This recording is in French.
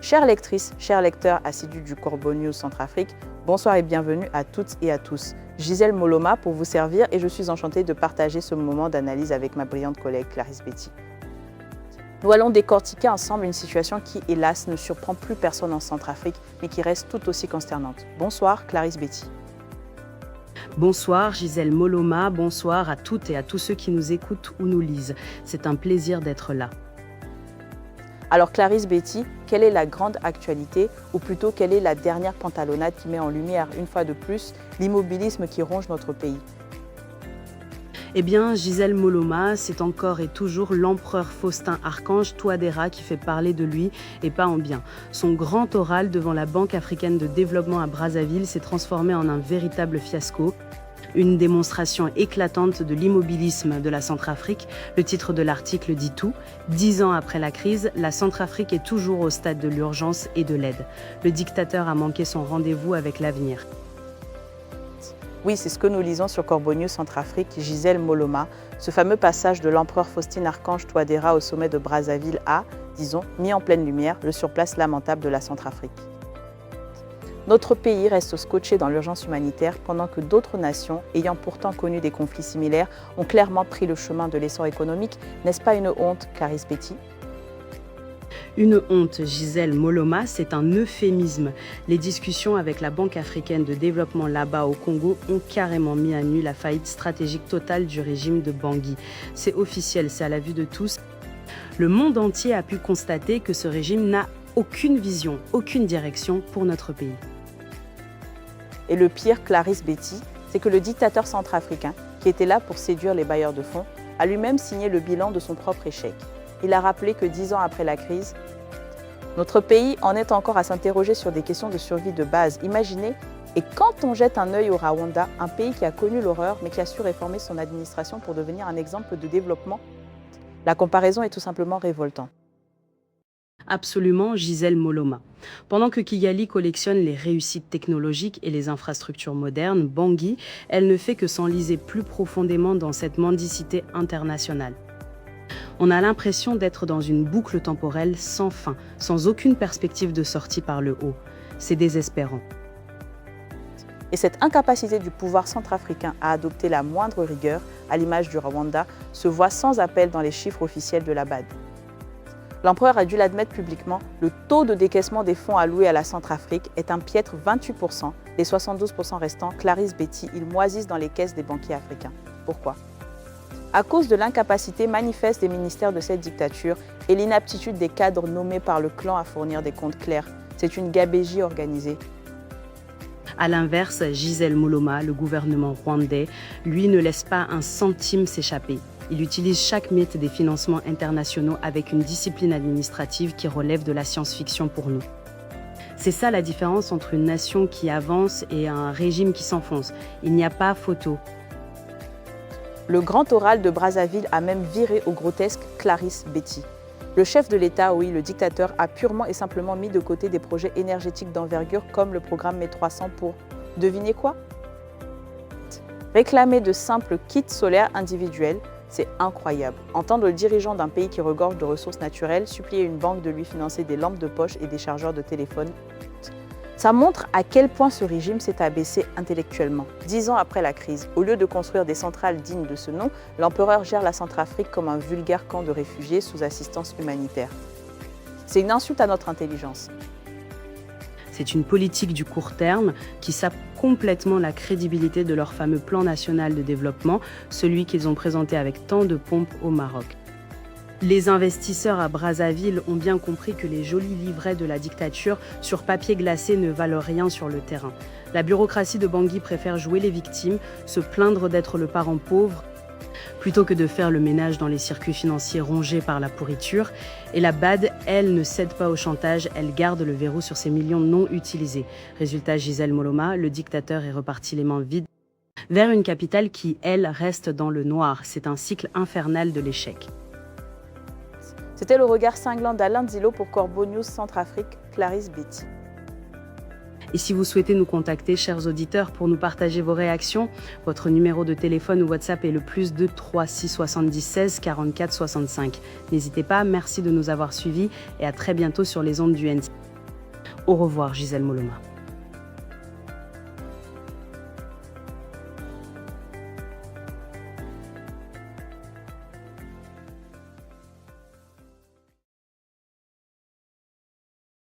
Chères lectrices, chers lecteurs assidus du Corbeau News Centrafrique, bonsoir et bienvenue à toutes et à tous. Gisèle Moloma pour vous servir et je suis enchantée de partager ce moment d'analyse avec ma brillante collègue Clarisse Betty. Nous allons décortiquer ensemble une situation qui, hélas, ne surprend plus personne en Centrafrique, mais qui reste tout aussi consternante. Bonsoir Clarisse Betty. Bonsoir Gisèle Moloma, bonsoir à toutes et à tous ceux qui nous écoutent ou nous lisent. C'est un plaisir d'être là. Alors Clarisse Betty, quelle est la grande actualité, ou plutôt quelle est la dernière pantalonnade qui met en lumière, une fois de plus, l'immobilisme qui ronge notre pays? Eh bien, Gisèle Moloma, c'est encore et toujours l'empereur Faustin Archange Touadéra qui fait parler de lui, et pas en bien. Son grand oral devant la Banque africaine de développement à Brazzaville s'est transformé en un véritable fiasco. Une démonstration éclatante de l'immobilisme de la Centrafrique. Le titre de l'article dit tout. 10 ans après la crise, la Centrafrique est toujours au stade de l'urgence et de l'aide. Le dictateur a manqué son rendez-vous avec l'avenir. Oui, c'est ce que nous lisons sur Corbeau News Centrafrique, Gisèle Moloma. Ce fameux passage de l'empereur Faustin Archange Touadéra au sommet de Brazzaville a, disons, mis en pleine lumière le surplace lamentable de la Centrafrique. Notre pays reste scotché dans l'urgence humanitaire pendant que d'autres nations, ayant pourtant connu des conflits similaires, ont clairement pris le chemin de l'essor économique. N'est-ce pas une honte, Clarisse Betty? Une honte, Gisèle Moloma, c'est un euphémisme. Les discussions avec la Banque africaine de développement là-bas au Congo ont carrément mis à nu la faillite stratégique totale du régime de Bangui. C'est officiel, c'est à la vue de tous. Le monde entier a pu constater que ce régime n'a aucune vision, aucune direction pour notre pays. Et le pire, Clarisse Betty, c'est que le dictateur centrafricain, qui était là pour séduire les bailleurs de fonds, a lui-même signé le bilan de son propre échec. Il a rappelé que 10 ans après la crise, notre pays en est encore à s'interroger sur des questions de survie de base. Imaginez, et quand on jette un œil au Rwanda, un pays qui a connu l'horreur mais qui a su réformer son administration pour devenir un exemple de développement, la comparaison est tout simplement révoltante. Absolument, Gisèle Moloma. Pendant que Kigali collectionne les réussites technologiques et les infrastructures modernes, Bangui, elle ne fait que s'enliser plus profondément dans cette mendicité internationale. On a l'impression d'être dans une boucle temporelle sans fin, sans aucune perspective de sortie par le haut. C'est désespérant. Et cette incapacité du pouvoir centrafricain à adopter la moindre rigueur, à l'image du Rwanda, se voit sans appel dans les chiffres officiels de la BAD. L'empereur a dû l'admettre publiquement, le taux de décaissement des fonds alloués à la Centrafrique est un piètre 28%. Les 72% restants, Clarisse Betty, ils moisissent dans les caisses des banquiers africains. Pourquoi? À cause de l'incapacité manifeste des ministères de cette dictature et l'inaptitude des cadres nommés par le clan à fournir des comptes clairs. C'est une gabegie organisée. À l'inverse, Gisèle Moloma, le gouvernement rwandais, lui ne laisse pas un centime s'échapper. Il utilise chaque mythe des financements internationaux avec une discipline administrative qui relève de la science-fiction pour nous. C'est ça la différence entre une nation qui avance et un régime qui s'enfonce. Il n'y a pas photo. Le grand oral de Brazzaville a même viré au grotesque Clarisse Betty. Le chef de l'État, oui, le dictateur, a purement et simplement mis de côté des projets énergétiques d'envergure comme le programme MET 300 pour, devinez quoi? Réclamer de simples kits solaires individuels. C'est incroyable. Entendre le dirigeant d'un pays qui regorge de ressources naturelles supplier une banque de lui financer des lampes de poche et des chargeurs de téléphone. Ça montre à quel point ce régime s'est abaissé intellectuellement. 10 ans après la crise, au lieu de construire des centrales dignes de ce nom, l'empereur gère la Centrafrique comme un vulgaire camp de réfugiés sous assistance humanitaire. C'est une insulte à notre intelligence. C'est une politique du court terme qui sape complètement la crédibilité de leur fameux plan national de développement, celui qu'ils ont présenté avec tant de pompe au Maroc. Les investisseurs à Brazzaville ont bien compris que les jolis livrets de la dictature sur papier glacé ne valent rien sur le terrain. La bureaucratie de Bangui préfère jouer les victimes, se plaindre d'être le parent pauvre, plutôt que de faire le ménage dans les circuits financiers rongés par la pourriture. Et la BAD, elle, ne cède pas au chantage, elle garde le verrou sur ses millions non utilisés. Résultat, Gisèle Moloma, le dictateur est reparti les mains vides vers une capitale qui, elle, reste dans le noir. C'est un cycle infernal de l'échec. C'était le regard cinglant d'Alain Dilo pour Corbeau News Centrafrique, Clarisse Betty. Et si vous souhaitez nous contacter, chers auditeurs, pour nous partager vos réactions, votre numéro de téléphone ou WhatsApp est le +2 36 70 16 44 65. N'hésitez pas, merci de nous avoir suivis et à très bientôt sur les ondes du NC. Au revoir, Gisèle Moloma.